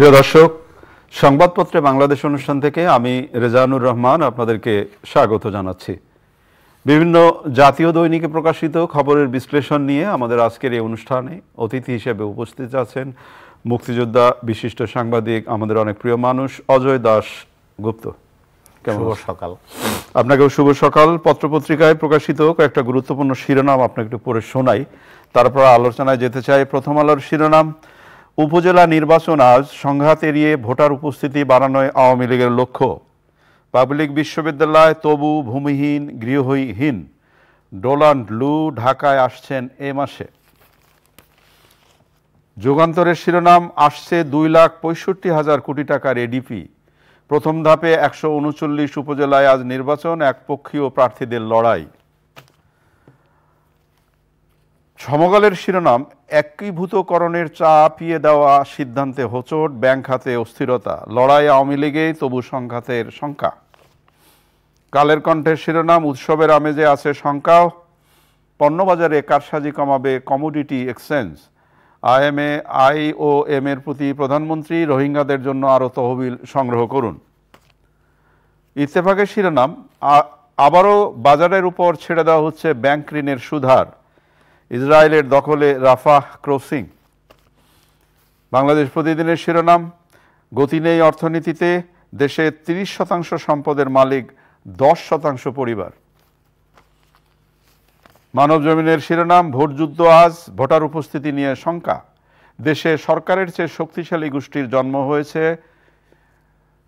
প্রিয় দর্শক, সংবাদপত্রে বাংলাদেশ অনুষ্ঠান থেকে আমি রেজানুর রহমান আপনাদেরকে স্বাগত জানাচ্ছি। বিভিন্ন জাতীয় দৈনিকে প্রকাশিত খবরের বিশ্লেষণ নিয়ে আমাদের আজকের এই অনুষ্ঠানে অতিথি হিসেবে উপস্থিত আছেন মুক্তিযোদ্ধা বিশিষ্ট সাংবাদিক, আমাদের অনেক প্রিয় মানুষ অজয় দাস গুপ্ত। শুভ সকাল। আপনাকেও শুভ সকাল। পত্রপত্রিকায় প্রকাশিত কয়েকটা গুরুত্বপূর্ণ শিরোনাম আপনাকে একটু পড়ে শোনাই, তারপর আলোচনায় যেতে চাই। প্রথম আলোর শিরোনাম, উপজেলা নির্বাচন আজ, সংঘাত এড়িয়ে ভোটার উপস্থিতি বাড়ানোয় আওয়ামী লীগের লক্ষ্য। পাবলিক বিশ্ববিদ্যালয় তবু ভূমিহীন গৃহহীন, ডোনাল্ড লু ঢাকায় আসছেন এ মাসে। যুগান্তরের শিরোনাম, আসছে 2,65,000 কোটি টাকার এডিপি। প্রথম ধাপে 139 উপজেলায় আজ নির্বাচন, একপক্ষীয় প্রার্থীদের লড়াই। সমকালের শিরোনাম, একীভূতকরণের চাপিয়ে দেওয়া সিদ্ধান্তে হোঁচট, ব্যাংক খাতে অস্থিরতা, লড়াই আওয়ামী লীগে তবু সংঘাতের শঙ্কা। কালের কণ্ঠের শিরোনাম, উৎসবের আমেজে আছে শঙ্কাও, পণ্যবাজারে কারসাজি কমাবে কমোডিটি এক্সচেঞ্জ। আইওএম এর প্রতি প্রধানমন্ত্রী, রোহিঙ্গাদের জন্য আরও তহবিল সংগ্রহ করুন। ইত্তেফাকের শিরোনাম, আবারও বাজারের উপর ছেড়ে দেওয়া হচ্ছে ব্যাংক ঋণের সুদহার, ইসরায়েলের দখলে রাফাহ ক্রসিং। বাংলাদেশ প্রতিদিনের শিরোনাম, গতি নেই অর্থনীতিতে, দেশে 30% সম্পদের মালিক 10% পরিবার। মানব জমিনের শিরোনাম, ভোটযুদ্ধ আজ, ভোটার উপস্থিতি নিয়ে শঙ্কা, দেশে সরকারের চেয়ে শক্তিশালী গোষ্ঠীর জন্ম হয়েছে,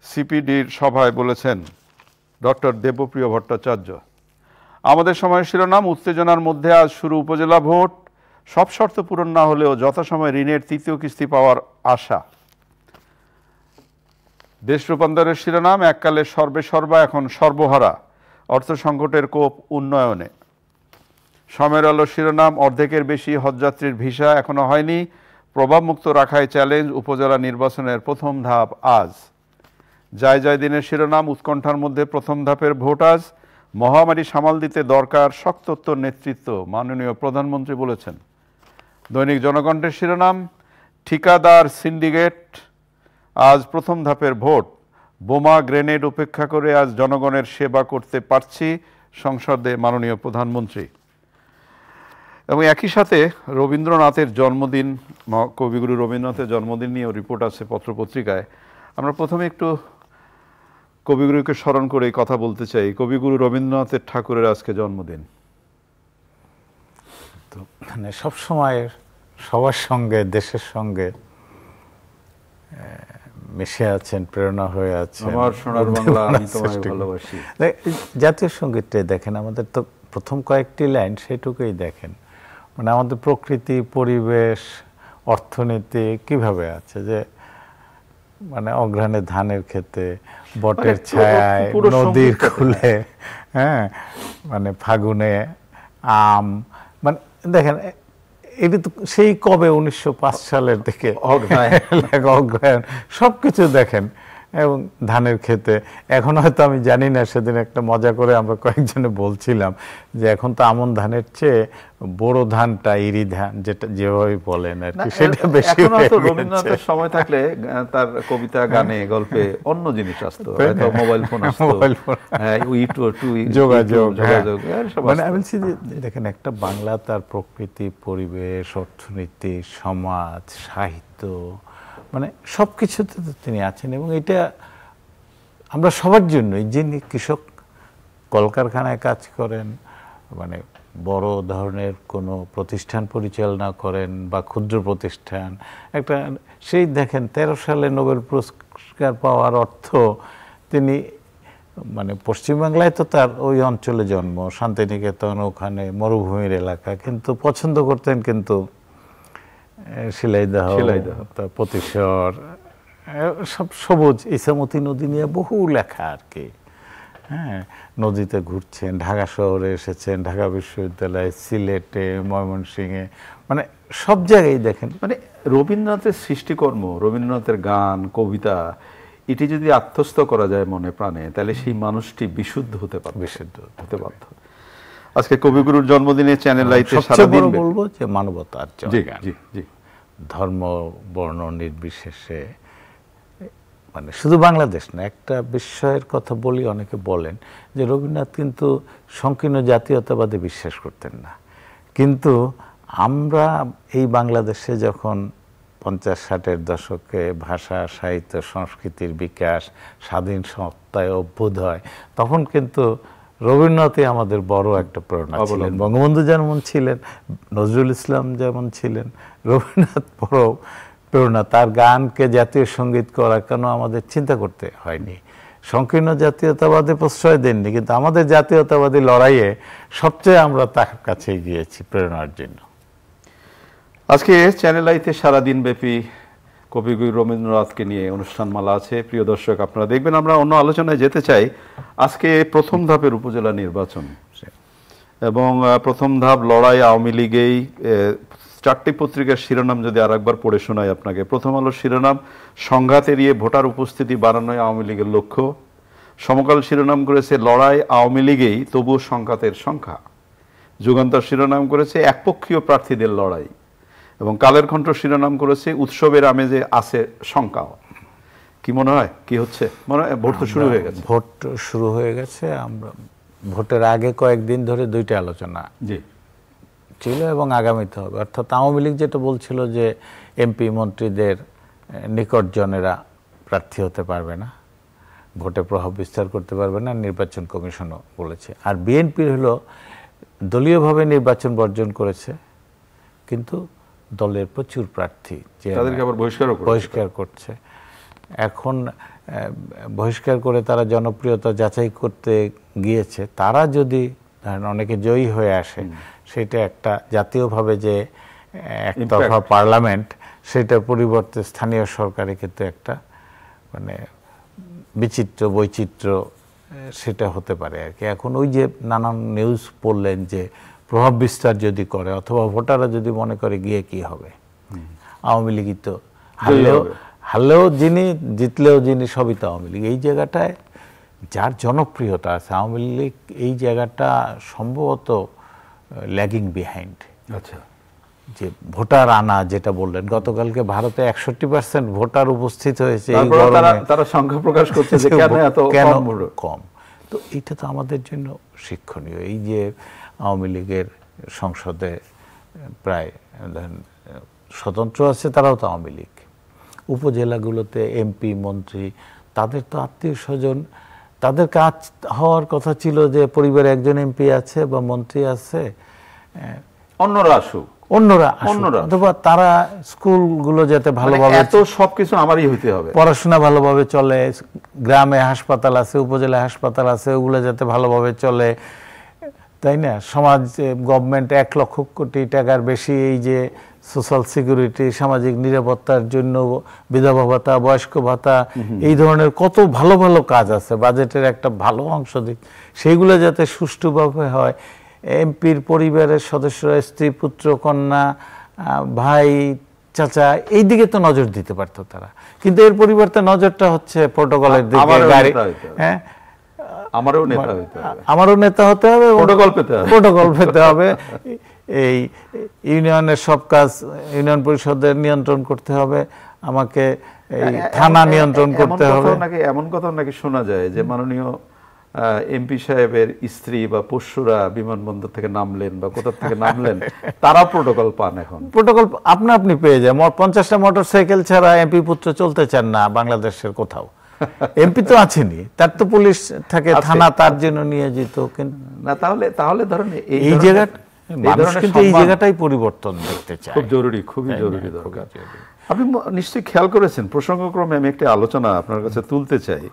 সিপিডির সভায় বলেছেন ডক্টর দেবপ্রিয় ভট্টাচার্য। আমাদের সময়ের শিরোনাম, উত্তেজনার মধ্যে আজ শুরু উপজেলা ভোট, সব শর্ত পূরণ না হলেও যথাসময়ে ঋণের তৃতীয় কিস্তি পাওয়ার আশা। দেশ রূপান্তরের শিরোনাম, এককালে সর্বেসর্বা এখন সর্বহারা, অর্থ সংকটের কোপ উন্নয়নে। সময়ের আলো শিরোনাম, অর্ধেকের বেশি হজযাত্রীর ভিসা এখনো হয়নি, প্রভাবমুক্ত রাখায় চ্যালেঞ্জ, উপজেলা নির্বাচনের প্রথম ধাপ আজ। জয় দিনের শিরোনাম, উৎকণ্ঠার মধ্যে প্রথম ধাপের ভোট আজ, মহামারী সামাল দিতে দরকার শক্তোত্তর নেতৃত্ব, মাননীয় প্রধানমন্ত্রী বলেছেন। দৈনিক জনকণ্ঠের শিরোনাম, ঠিকাদার সিন্ডিকেট, আজ প্রথম ধাপের ভোট, বোমা গ্রেনেড উপেক্ষা করে আজ জনগণের সেবা করতে পারছি, সংসদে মাননীয় প্রধানমন্ত্রী। এবং একই সাথে রবীন্দ্রনাথের জন্মদিন, কবিগুরু রবীন্দ্রনাথের জন্মদিন নিয়েও রিপোর্ট আছে পত্রপত্রিকায়। আমরা প্রথমে একটু কবিগুরুকে স্মরণ করে কথা বলতে চাই। কবিগুরু রবীন্দ্রনাথের ঠাকুরের আজকে জন্মদিন। তো মানে সবসময় সবার সঙ্গে, দেশের সঙ্গে মিশে আছেন, প্রেরণা হয়ে আছেন। আমার সোনার বাংলা, আমি তোমায় ভালোবাসি। জাতীয় সঙ্গীতটাই দেখেন, আমাদের তো প্রথম কয়েকটি লাইন সেটুকুই দেখেন, মানে আমাদের প্রকৃতি, পরিবেশ, অর্থনীতি কিভাবে আছে, যে মানে অঘ্রাণে ধানের ক্ষেতে, বটের ছায়ায়, নদীর কূলে, হ্যাঁ, মানে ফাগুনে আম, মানে দেখেন এটা তো সেই কবে 1905 সালের দিকে অঘ্রায়ণ, সবকিছু দেখেন। এবং ধানের ক্ষেতে এখন হয়তো আমি জানি না, সেদিন একটা মজা করে আমরা কয়েকজনে বলছিলাম যে এখন তো আমন ধানের চেয়ে বড় ধানটা ইরি ধান, যেটা যেভাবে বলেন আর কি, সেটা বেশি। রবীন্দ্রনাথের সময় থাকলে তার কবিতা, গানে, গল্পে অন্য জিনিস আসতো, হয়তো মোবাইল ফোন আসতো, যোগাযোগ। মানে আমি বলছি যে দেখেন, একটা বাংলা তার প্রকৃতি, পরিবেশ, অর্থনীতি, সমাজ, সাহিত্য, মানে সব কিছুতে তো তিনি আছেন। এবং এটা আমরা সবার জন্যই, যিনি কৃষক, কলকারখানায় কাজ করেন, মানে বড় ধরনের কোনো প্রতিষ্ঠান পরিচালনা করেন বা ক্ষুদ্র প্রতিষ্ঠান, একটা সেই দেখেন 13 সালে নোবেল পুরস্কার পাওয়ার অর্থ, তিনি মানে পশ্চিমবাংলায় তো তার ওই অঞ্চলে জন্ম, শান্তিনিকেতন, ওখানে মরুভূমির এলাকা, কিন্তু পছন্দ করতেন কিন্তু শিলাইদহ, প্রতিশর, সব সবুজ, ইসামতি নদী নিয়ে বহু লেখা আর কি। হ্যাঁ, নদীতে ঘুরছেন, ঢাকা শহরে এসেছেন, ঢাকা বিশ্ববিদ্যালয়ে, সিলেটে, ময়মনসিংহে, মানে সব জায়গায় দেখেন। মানে রবীন্দ্রনাথের সৃষ্টিকর্ম, রবীন্দ্রনাথের গান, কবিতা, এটি যদি আত্মস্থ করা যায় মনে প্রাণে, তাহলে সেই মানুষটি বিশুদ্ধ হতে পারবে, বিশুদ্ধ হতে বাধ্য। আজকে কবিগুরুর জন্মদিনে চ্যানেল আইতে সারাদিন বলবো যে মানবতার জয়গান, জি জি, ধর্ম বর্ণ নির্বিশেষে মানে শুধু বাংলাদেশ না, একটা বিস্ময়ের কথা বলি, অনেকে বলেন যে রবীন্দ্রনাথ কিন্তু সংকীর্ণ জাতীয়তাবাদে বিশ্বাস করতেন না, কিন্তু আমরা এই বাংলাদেশে যখন 50-60-এর দশকে ভাষা সাহিত্য সংস্কৃতির বিকাশ, স্বাধীন সত্তায় অভ্যুদয়, তখন কিন্তু রবীন্দ্রনাথই আমাদের বড় একটা প্রেরণা ছিলেন। বঙ্গবন্ধু যেমন ছিলেন, নজরুল ইসলাম যেমন ছিলেন, রবীন্দ্রনাথ বড় প্রেরণা। তার গানকে জাতীয় সঙ্গীত করা কেন আমাদের চিন্তা করতে হয়নি। সংকীর্ণ জাতীয়তাবাদে প্রশ্রয় দেননি, কিন্তু আমাদের জাতীয়তাবাদী লড়াইয়ে সবচেয়ে আমরা তার কাছে গিয়েছি প্রেরণার জন্য। আজকে চ্যানেল আইতে সারাদিন ব্যাপী কবিগুরু রবীন্দ্রনাথকে নিয়ে অনুষ্ঠানমালা আছে। প্রিয় দর্শক, আপনারা দেখবেন। আমরা অন্য আলোচনায় যেতে চাই। আজকে প্রথম ধাপের উপজেলা নির্বাচন এবং প্রথম ধাপ লড়াই আওয়ামী লীগেই। 4টি পত্রিকার শিরোনাম যদি আরেকবার পড়ে শোনাই আপনাকে। প্রথম আলোর শিরোনাম, সংঘাত এড়িয়ে ভোটার উপস্থিতি বাড়ানোই আওয়ামী লীগের লক্ষ্য। সমকাল শিরোনাম করেছে লড়াই আওয়ামী লীগেই, তবুও সংঘাতের সংখ্যা। যুগান্তর শিরোনাম করেছে একপক্ষীয় প্রার্থীদের লড়াই, এবং কালের কণ্ঠ শিরোনাম করেছে উৎসবের আমেজে আছে শঙ্কাও। কি মনে হয় কি হচ্ছে? মনে হয় ভোট তো শুরু হয়ে গেছে। ভোট শুরু হয়ে গেছে। আমরা ভোটের আগে কয়েকদিন ধরে 2টা আলোচনা ছিল এবং আগামীতে হবে। অর্থাৎ আওয়ামী লীগ যেটা বলছিল যে এমপি মন্ত্রীদের নিকটজনেরা প্রার্থী হতে পারবে না, ভোটে প্রভাব বিস্তার করতে পারবে না, নির্বাচন কমিশনও বলেছে। আর বিএনপির হলো দলীয়ভাবে নির্বাচন বর্জন করেছে, কিন্তু দলের প্রচুর প্রার্থী তাদেরকে আবার বহিষ্কার করছে। এখন বহিষ্কার করে তারা জনপ্রিয়তা যাচাই করতে গিয়েছে। তারা যদি অনেকে জয়ী হয়ে আসে, সেটা একটা জাতীয়ভাবে যে একতরফা পার্লামেন্ট, সেটার পরিবর্তে স্থানীয় সরকারে কিন্তু একটা মানে বিচিত্র বৈচিত্র্য সেটা হতে পারে আর কি। এখন ওই যে নানান নিউজ পড়লেন যে প্রভাব বিস্তার যদি করে অথবা ভোটাররা যদি মনে করে গিয়ে কি হবে, আওয়ামী লীগই তো হারলেও যিনি, জিতলেও যিনি, সবই তো আওয়ামী লীগ। এই জায়গাটায় যার জনপ্রিয়তা আছে, আওয়ামী লীগ এই জায়গাটা সম্ভবত ল্যাগিং বিহাইন্ড। আচ্ছা, যে ভোটার আনা যেটা বললেন, গতকালকে ভারতে 61% ভোটার উপস্থিত হয়েছে। তারা সংখ্যা প্রকাশ করছে যে কেন কম। তো এটা তো আমাদের জন্য শিক্ষণীয়। এই যে আওয়ামী লীগের সংসদে প্রায় স্বতন্ত্র আছে, তারাও তো আওয়ামী লীগ। উপজেলাগুলোতে এমপি মন্ত্রী, তাদের তো আত্মীয় স্বজন, তাদের কাজ হওয়ার কথা ছিল যে পরিবারে একজন এমপি আছে বা মন্ত্রী আছে, অন্যরা আসুক, অথবা তারা স্কুলগুলো যাতে ভালোভাবে, এত সবকিছু আমারই হইতে হবে, পড়াশোনা ভালোভাবে চলে, গ্রামে হাসপাতাল আছে, উপজেলায় হাসপাতাল আছে, ওগুলো যাতে ভালোভাবে চলে, তাই না? সমাজ, গভর্নমেন্ট 1 লক্ষ কোটি টাকার বেশি এই যে সোশ্যাল সিকিউরিটি, সামাজিক নিরাপত্তার জন্য বিধবা ভাতা, বয়স্ক ভাতা, এই ধরনের কত ভালো ভালো কাজ আছে, বাজেটের একটা ভালো অংশ দিক, সেইগুলো যাতে সুষ্ঠুভাবে হয়। এমপির পরিবারের সদস্যরা, স্ত্রী, পুত্র, কন্যা, ভাই, চাচা, এই দিকে তো নজর দিতে পারতো তারা, কিন্তু এর পরিবর্তে নজরটা হচ্ছে প্রোটোকলের দিকে। গাড়ি, হ্যাঁ, আমারও নেতা হতে হবে, প্রোটোকল পেতে হবে, এই ইউনিয়নের সব কাজ ইউনিয়ন পরিষদের নিয়ন্ত্রণ করতে হবে, আমাকে এই থানা নিয়ন্ত্রণ করতে হবে। এমন কথা নাকি শোনা যায় যে মাননীয় এমপি সাহেবের স্ত্রী বা পোষ্যরা বিমানবন্দর থেকে নামলেন বা কোথা থেকে নামলেন, তারা প্রোটোকল পান। এখন প্রোটোকল আপনি পেয়ে যায়। 50টা মোটরসাইকেল ছাড়া এমপি পুত্র চলতে চান না বাংলাদেশের কোথাও। এমপি তো আছেনই, তার তো পুলিশ থাকে, থানা তার জন্য নিয়ে যেত। না, তাহলে ধরেন এই জায়গাটা, মানুষ কিন্তু এই জায়গাটাই পরিবর্তন দেখতে চায়। খুব জরুরি, খুবই জরুরি দরকার। আপনি নিশ্চয়ই খেয়াল করেছেন, প্রসঙ্গক্রমে আমি একটা আলোচনা আপনার কাছে তুলতে চাই।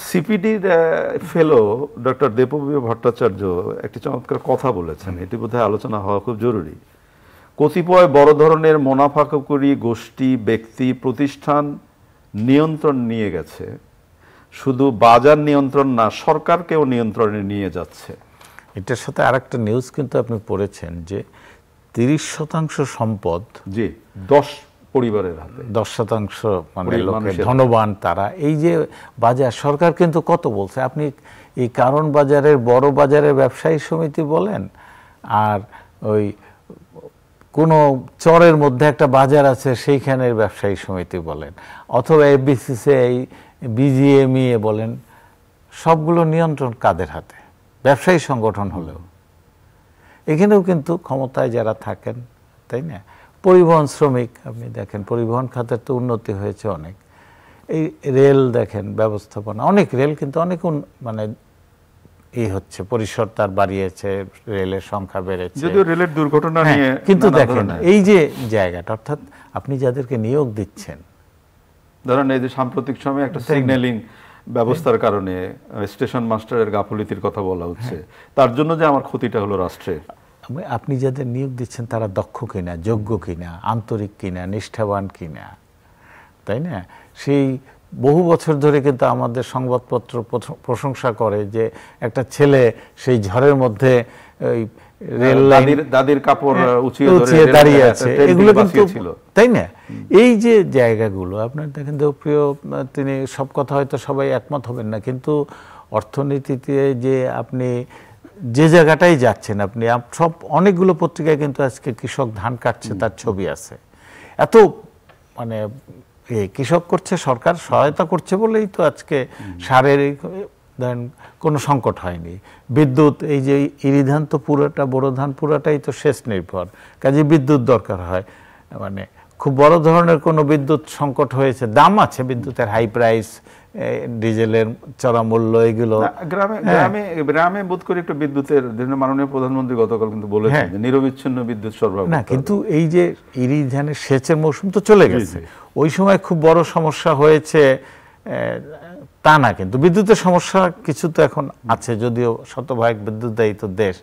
সিপিডির ফেলো ডক্টর দেবপ্রিয় ভট্টাচার্য একটি চমৎকার কথা বলেছেন, এটি বোধহয় আলোচনা হওয়া খুব জরুরি। কতিপয় বড় ধরনের মুনাফাখোরি গোষ্ঠী, ব্যক্তি, প্রতিষ্ঠান নিয়ন্ত্রণ নিয়ে গেছে, শুধু বাজার নিয়ন্ত্রণ না, সরকারকেও নিয়ন্ত্রণে নিয়ে যাচ্ছে। এটার সাথে আরেকটা নিউজ কিন্তু আপনি পড়েছেন যে 30% সম্পদ, জি, 10 পরিবারের হাতে, 10% মানে ধনবান তারা। এই যে বাজার, সরকার কিন্তু কত বলছে, আপনি এই কারণ বাজারের, বড় বাজারের ব্যবসায়ী সমিতি বলেন, আর ওই কোনো চরের মধ্যে একটা বাজার আছে সেইখানের ব্যবসায়ী সমিতি বলেন, অথবা এফবিসিসিআই, বিজিএমইএ বলেন, সবগুলো নিয়ন্ত্রণ কাদের হাতে? ব্যবসায়ী সংগঠন হলেও এখানেও কিন্তু ক্ষমতায় যারা থাকেন, তাই না? পরিবহন শ্রমিক, আপনি দেখেন পরিবহন খাতের তো উন্নতি হয়েছে অনেক। এই রেল দেখেন ব্যবস্থাপনা, অনেক রেল কিন্তু অনেক মানে হচ্ছে, পরিসর তার বাড়িয়েছে, রেলের সংখ্যা বেড়েছে, যদিও রেলের দুর্ঘটনা নিয়ে। কিন্তু দেখেন এই যে জায়গাটা, অর্থাৎ আপনি যাদেরকে নিয়োগ দিচ্ছেন, ধরেন এই যে সাম্প্রতিক সময়ে একটা সিগন্যালিং ব্যবস্থার কারণে স্টেশন মাস্টারের গাফিলতির কথা বলা হচ্ছে, তার জন্য যে আমার ক্ষতিটা হলো রাষ্ট্রের। আপনি যাদের নিয়োগ দিচ্ছেন তারা দক্ষ কিনা, যোগ্য কিনা, আন্তরিক কিনা, নিষ্ঠাবান কিনা, তাই না? সেই বহু বছর ধরে কিন্তু আমাদের সংবাদপত্র প্রশংসা করে যে একটা ছেলে সেই ঝড়ের মধ্যে ওই রেল লাইনের দাদির কাপড় উঁচিয়ে দাঁড়িয়ে আছে, এগুলো কিন্তু, তাই না? এই যে জায়গাগুলো আপনার দেখেন, প্রিয়, তিনি সব কথা হয়তো সবাই একমত হবেন না, কিন্তু অর্থনীতিতে যে আপনি যে জায়গাটাই যাচ্ছেন, আপনি সব অনেকগুলো পত্রিকায় কিন্তু আজকে কৃষক ধান কাটছে তার ছবি আছে। এত মানে কৃষক করছে, সরকার সহায়তা করছে বলেই তো আজকে সারের ধরেন কোনো সংকট হয়নি। বিদ্যুৎ, এই যে ইরি ধান তো পুরোটা, বোরো ধান পুরোটাই তো সেচ নির্ভর, কাজে বিদ্যুৎ দরকার হয়। মানে খুব বড় ধরনের কোনো বিদ্যুৎ সংকট হয়েছে, দাম আছে বিদ্যুতের, হাই প্রাইস, ডিজেলের চড়া মূল্য, এগুলো গ্রামে বোধ করি একটু বিদ্যুতের, মাননীয় প্রধানমন্ত্রী গতকাল কিন্তু বলেছেন যে নিরবিচ্ছিন্ন বিদ্যুৎ সরবরাহ না, কিন্তু এই যে ইরি ধানের সেচের মৌসুম তো চলে গেছে, ওই সময় খুব বড় সমস্যা হয়েছে তা না, কিন্তু বিদ্যুতের সমস্যা কিছু তো এখন আছে, যদিও শতভাগ বিদ্যুৎ দায়িত্ব দেশ,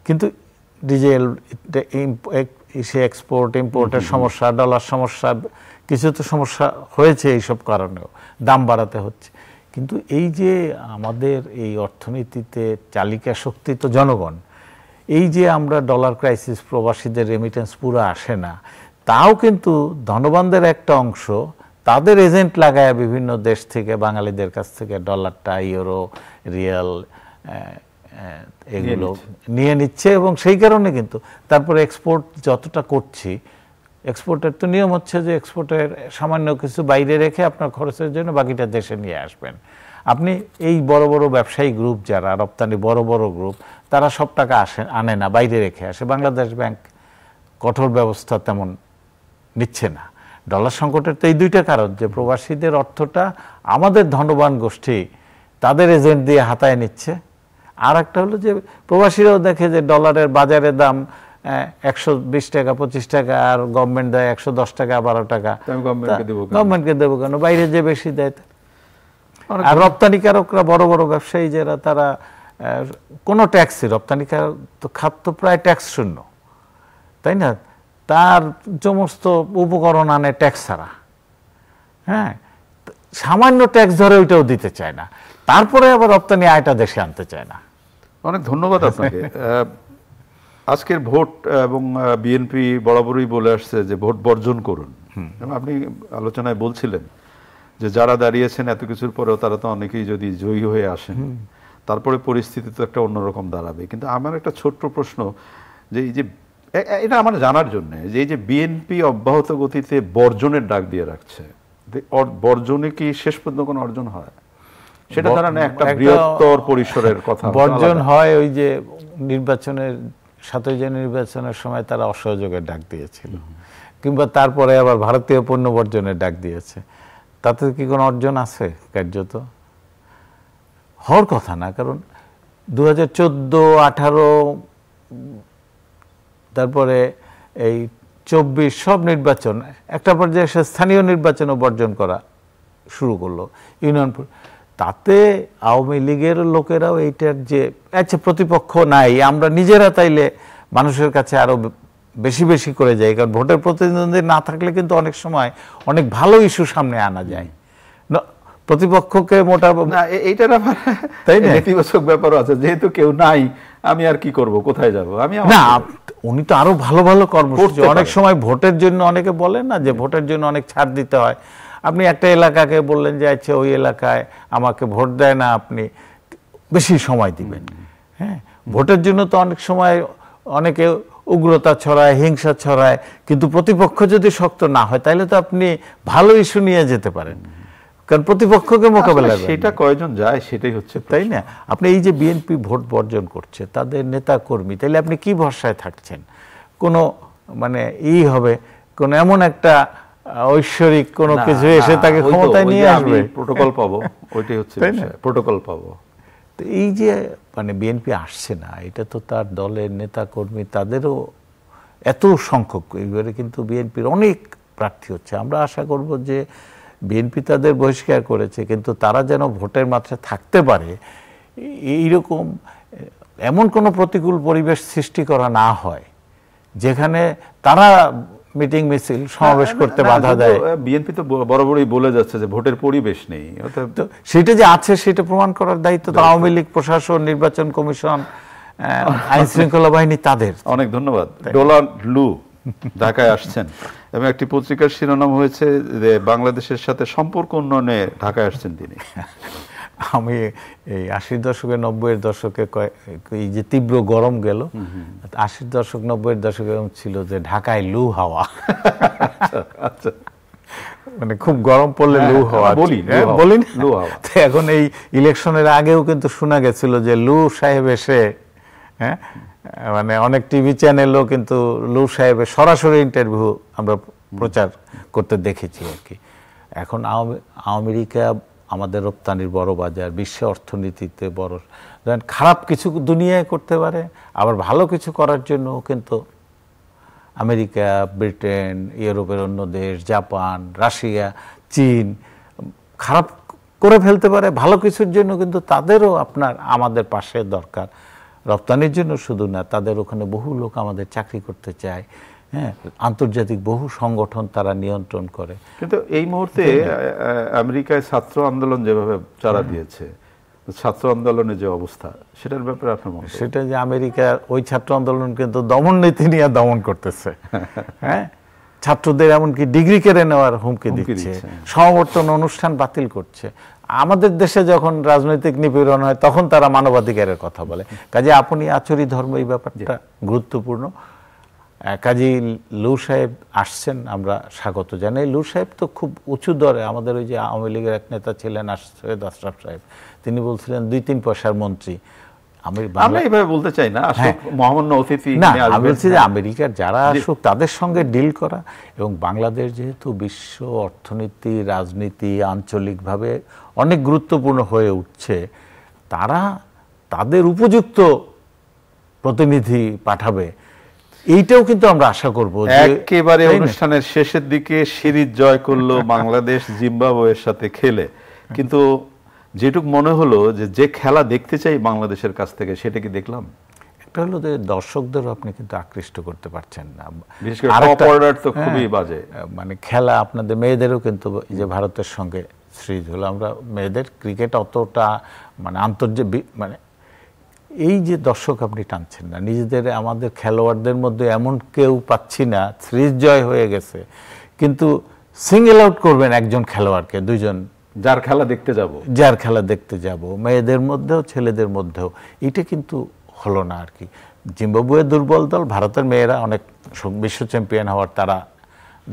কিন্তু ডিজেল, সে এক্সপোর্ট ইম্পোর্টের সমস্যা, ডলার সমস্যা, কিছু তো সমস্যা হয়েছে, এইসব কারণেও দাম বাড়াতে হচ্ছে। কিন্তু এই যে আমাদের এই অর্থনীতিতে চালিকা শক্তি তো জনগণ, এই যে আমরা ডলার ক্রাইসিস, প্রবাসীদের রেমিটেন্স পুরো আসে না, তাও কিন্তু ধনবানদের একটা অংশ তাদের এজেন্ট লাগায় বিভিন্ন দেশ থেকে, বাঙালিদের কাছ থেকে ডলারটা, ইউরো, রিয়াল, এগুলো নিয়ে নিচ্ছে, এবং সেই কারণে কিন্তু তারপরে এক্সপোর্ট যতটা করছি, এক্সপোর্টের তো নিয়ম হচ্ছে যে এক্সপোর্টের সামান্য কিছু বাইরে রেখে আপনার খরচের জন্য বাকিটা দেশে নিয়ে আসবেন। আপনি এই বড় বড় ব্যবসায়ী গ্রুপ, যারা রপ্তানি বড় বড় গ্রুপ, তারা সব টাকা আনে না, বাইরে রেখে আসে। বাংলাদেশ ব্যাংক কঠোর ব্যবস্থা তেমন নিচ্ছে না। ডলার সংকটের তো এই দুইটা কারণ, যে প্রবাসীদের অর্থটা আমাদের ধনবান গোষ্ঠী তাদের এজেন্ট দিয়ে হাতায় নিচ্ছে, আর একটা হলো যে প্রবাসীরাও দেখে যে ডলারের বাজারে দাম 120 টাকা 25 টাকা, আর গভর্নমেন্ট দেয় 110 টাকা 12 টাকা, গভর্নমেন্টকে দেবো কেন, বাইরে যে বেশি দেয়। আর রপ্তানিকারকরা, বড় বড় ব্যবসায়ী যারা, তারা কোনো ট্যাক্সই, রপ্তানিকার তো খাত তো প্রায় ট্যাক্স শূন্য, তাই না? তার সমস্ত উপকরণ আনে ট্যাক্স ছাড়া, হ্যাঁ, সামান্য ট্যাক্স ধরে ওইটাও দিতে চায় না, তারপরে আবার রপ্তানি আয়টা দেশে আনতে চায় না। অনেক ধন্যবাদ আপনাকে। আজকের ভোট, এবং বিএনপি বরাবরই বলে আসছে যে ভোট বর্জন করুন। আপনি আলোচনায় বলছিলেন যে যারা দাঁড়িয়েছেন এত কিছুর পরেও, তারা তো অনেকেই যদি জয়ী হয়ে আসেন, তারপরে পরিস্থিতি তো একটা অন্যরকম দাঁড়াবে। কিন্তু আমার একটা ছোট্ট প্রশ্ন, যে এই যে এটা আমার জানার জন্য, যে এই যে বিএনপি অব্যাহত গতিতে বর্জনের ডাক দিয়ে রাখছে, বর্জনে কি শেষ পর্যন্ত কোনো অর্জন হয়? সেটা তারা না একটা বৃহত্তর পরিসরের কথা বর্জন হয়। ওই যে নির্বাচনের 7 জানুয়ারি নির্বাচনের সময় তারা অসহযোগের ডাক দিয়েছিল, কিংবা তারপরে আবার ভারতীয় পণ্য বর্জনের ডাক দিয়েছে, তাতে কি কোনো অর্জন আছে? কার্যত হওয়ার কথা না। কারণ 2014, 18, তারপরে এই 24 সব নির্বাচন একটা পর্যায়ে এসে স্থানীয় নির্বাচনও বর্জন করা শুরু করলো, ইউনিয়ন। তাতে আওয়ামী লীগের লোকেরাও এইটার যে আচ্ছা প্রতিপক্ষ নাই, আমরা নিজেরা তাইলে মানুষের কাছে আরো বেশি বেশি করে যাই, কারণ ভোটের প্রতিদ্বন্দ্বী না থাকলে কিন্তু অনেক সময় অনেক ভালো ইস্যু সামনে আনা যায়। প্রতিপক্ষকে এইটার আবার নেতিবাচক ব্যাপারও আছে, যেহেতু কেউ নাই, আমি আর কি করব, কোথায় যাব? আমি না, উনি তো আরো ভালো ভালো কর্মসূচি, অনেক সময় ভোটের জন্য অনেকে বলেন না যে ভোটের জন্য অনেক ছাড় দিতে হয়। আপনি একটা এলাকাকে বললেন যে আচ্ছা ওই এলাকায় আমাকে ভোট দেয় না, আপনি বেশি সময় দিবেন। হ্যাঁ, ভোটের জন্য তো অনেক সময় অনেকে উগ্রতা ছড়ায়, হিংসা ছড়ায়, কিন্তু প্রতিপক্ষ যদি শক্ত না হয় তাহলে তো আপনি ভালো ইস্যু নিয়ে যেতে পারেন, কারণ প্রতিপক্ষকে মোকাবেলা করেন। সেটা কয়জন যায় সেটাই হচ্ছে তাই না? আপনি এই যে বিএনপি ভোট বর্জন করছে, তাদের নেতা কর্মী, তাহলে আপনি কি ভরসায় থাকছেন? কোনো মানে হবে কোন এমন একটা ঐশ্বরিক কোনো কিছু এসে তাকে ক্ষমতায় নিয়ে আসবে, প্রোটোকল পাবো, ওইটাই হচ্ছে প্রোটোকল পাবো। তো এই যে মানে বিএনপি আসছে না, এটা তো তার দলের নেতা কর্মী তাদেরও এত সংখ্যক, এইবারে কিন্তু বিএনপির অনেক প্রার্থী হচ্ছে। আমরা আশা করব যে বিএনপি তাদের বহিষ্কার করেছে, কিন্তু তারা যেন ভোটের মাত্রায় থাকতে পারে এইরকম এমন কোনো প্রতিকূল পরিবেশ সৃষ্টি করা না হয় যেখানে তারা মিটিং মিছিল সমাবেশ করতে বাধা দেয়। বিএনপি তো বরাবরই বলে যাচ্ছে যে ভোটের পরিবেশ নেই, তো সেটা যে আছে সেটা প্রমাণ করার দায়িত্ব তো আওয়ামী লীগ প্রশাসন, নির্বাচন কমিশন, আইন শৃঙ্খলা বাহিনী তাদের। অনেক ধন্যবাদ। ডোনাল্ড লু ঢাকায় আসছেন এবং একটি পত্রিকার শিরোনাম হয়েছে যে বাংলাদেশের সাথে সম্পর্ক উন্নয়নে ঢাকায় আসছেন তিনি। আমি এই 80 দশকে 90-এর দশকে এই যে তীব্র গরম গেল, 80 দশক 90-এর দশকে এরকম ছিল যে ঢাকায় লু হাওয়া, আচ্ছা, মানে খুব গরম পড়লে লু হাওয়া বলি লু হাওয়া। এখন এই ইলেকশনের আগেও কিন্তু শোনা গেছিল যে লু সাহেব এসে, হ্যাঁ, মানে অনেক টিভি চ্যানেলও কিন্তু লু সাহেবের সরাসরি ইন্টারভিউ আমরা প্রচার করতে দেখেছি আর কি। এখন আমেরিকা আমাদের রপ্তানির বড় বাজার, বিশ্ব অর্থনীতিতে বড়, খারাপ কিছু দুনিয়ায় করতে পারে, আবার ভালো কিছু করার জন্য কিন্তু আমেরিকা, ব্রিটেন, ইউরোপের অন্য দেশ, জাপান, রাশিয়া, চীন খারাপ করে ফেলতে পারে, ভালো কিছুর জন্য কিন্তু তাদেরও আমাদের পাশে দরকার। রপ্তানির জন্য শুধু না, তাদের ওখানে বহু লোক আমাদের চাকরি করতে চায়, হ্যাঁ, আন্তর্জাতিক বহু সংগঠন তারা নিয়ন্ত্রণ করে। কিন্তু এই মুহূর্তে আমেরিকায় ছাত্র আন্দোলন যেভাবে চারা দিয়েছে, ছাত্র আন্দোলনের যে অবস্থা, সেটার ব্যাপারে আপনার মত? সেটা যে আমেরিকার ওই ছাত্র আন্দোলন কিন্তু দমন নীতি নিয়ে দমন করতেছে, হ্যাঁ, ছাত্রদের এমনকি ডিগ্রি কেড়ে নেওয়ার হুমকি দিচ্ছে, সমাবর্তন অনুষ্ঠান বাতিল করছে। আমাদের দেশে যখন রাজনৈতিক নিপীড়ন হয় তখন তারা মানবাধিকারের কথা বলে। কাজে আপনি আচরি ধর্ম, এই ব্যাপারটা গুরুত্বপূর্ণ। কাজী লু সাহেব আসছেন, আমরা স্বাগত জানাই। লু সাহেব তো খুব উঁচু দরে, আমাদের ওই যে আওয়ামী লীগের এক নেতা ছিলেন সৈয়দ আশরাফ সাহেব, তিনি বলছিলেন 2-3 পয়সার মন্ত্রী। আমরা এইভাবে বলতে চাই না, মহামান্য অতিথি না, আমি বলছি যে আমেরিকার যারা আসুক তাদের সঙ্গে ডিল করা, এবং বাংলাদেশ যেহেতু বিশ্ব অর্থনীতি, রাজনীতি আঞ্চলিকভাবে অনেক গুরুত্বপূর্ণ হয়ে উঠছে, তারা তাদের উপযুক্ত প্রতিনিধি পাঠাবে, এইটাও কিন্তু আমরা আশা করব। একেবারে অনুষ্ঠানের শেষের দিকে সিরিজ জয় করলো বাংলাদেশ জিম্বাবুয়ের সাথে খেলে, কিন্তু যেটুক মনে হলো যে খেলা দেখতে চাই বাংলাদেশের কাছ থেকে, সেটা কি দেখলাম? একটা হলো যে দর্শকদেরও আপনি কিন্তু আকৃষ্ট করতে পারছেন না, বিশেষ করে টপ অর্ডার তো খুবই বাজে। মানে খেলা আপনাদের মেয়েদেরও কিন্তু এই যে ভারতের সঙ্গে সিরিজ হলো, আমরা মেয়েদের ক্রিকেট অতটা মানে আন্তর্জাতিক মানে এই যে দর্শক আপনি টানছেন না, নিজেদের আমাদের খেলোয়াড়দের মধ্যে এমন কেউ পাচ্ছি না, সিরিজ জয় হয়ে গেছে কিন্তু সিঙ্গেল আউট করবেন একজন খেলোয়াড়কে, 2জন যার খেলা দেখতে যাব, মেয়েদের মধ্যেও ছেলেদের মধ্যেও, এটা কিন্তু হলো না আর কি। জিম্বাবুয়ে দুর্বল দল, ভারতের মেয়েরা অনেক বিশ্ব চ্যাম্পিয়ন হওয়ার তারা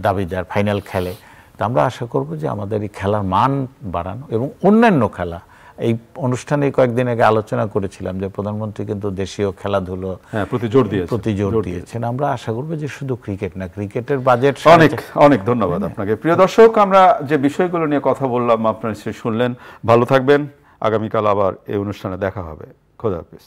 দাবিদার, ফাইনাল খেলে। তা আমরা আশা করব যে আমাদের এই খেলার মান বাড়ানো এবং অন্যান্য খেলা, এই অনুষ্ঠানে কয়েকদিন আগে আলোচনা করেছিলাম যে প্রধানমন্ত্রী কিন্তু দেশীয় খেলাধুলো প্রতি জোর দিয়েছেন। আমরা আশা করব যে শুধু ক্রিকেট না, ক্রিকেটের বাজেট। অনেক ধন্যবাদ আপনাকে। প্রিয় দর্শক, আমরা যে বিষয়গুলো নিয়ে কথা বললাম আপনারা শুনলেন। ভালো থাকবেন, আগামীকাল আবার এই অনুষ্ঠানে দেখা হবে। খোদা হাফেজ।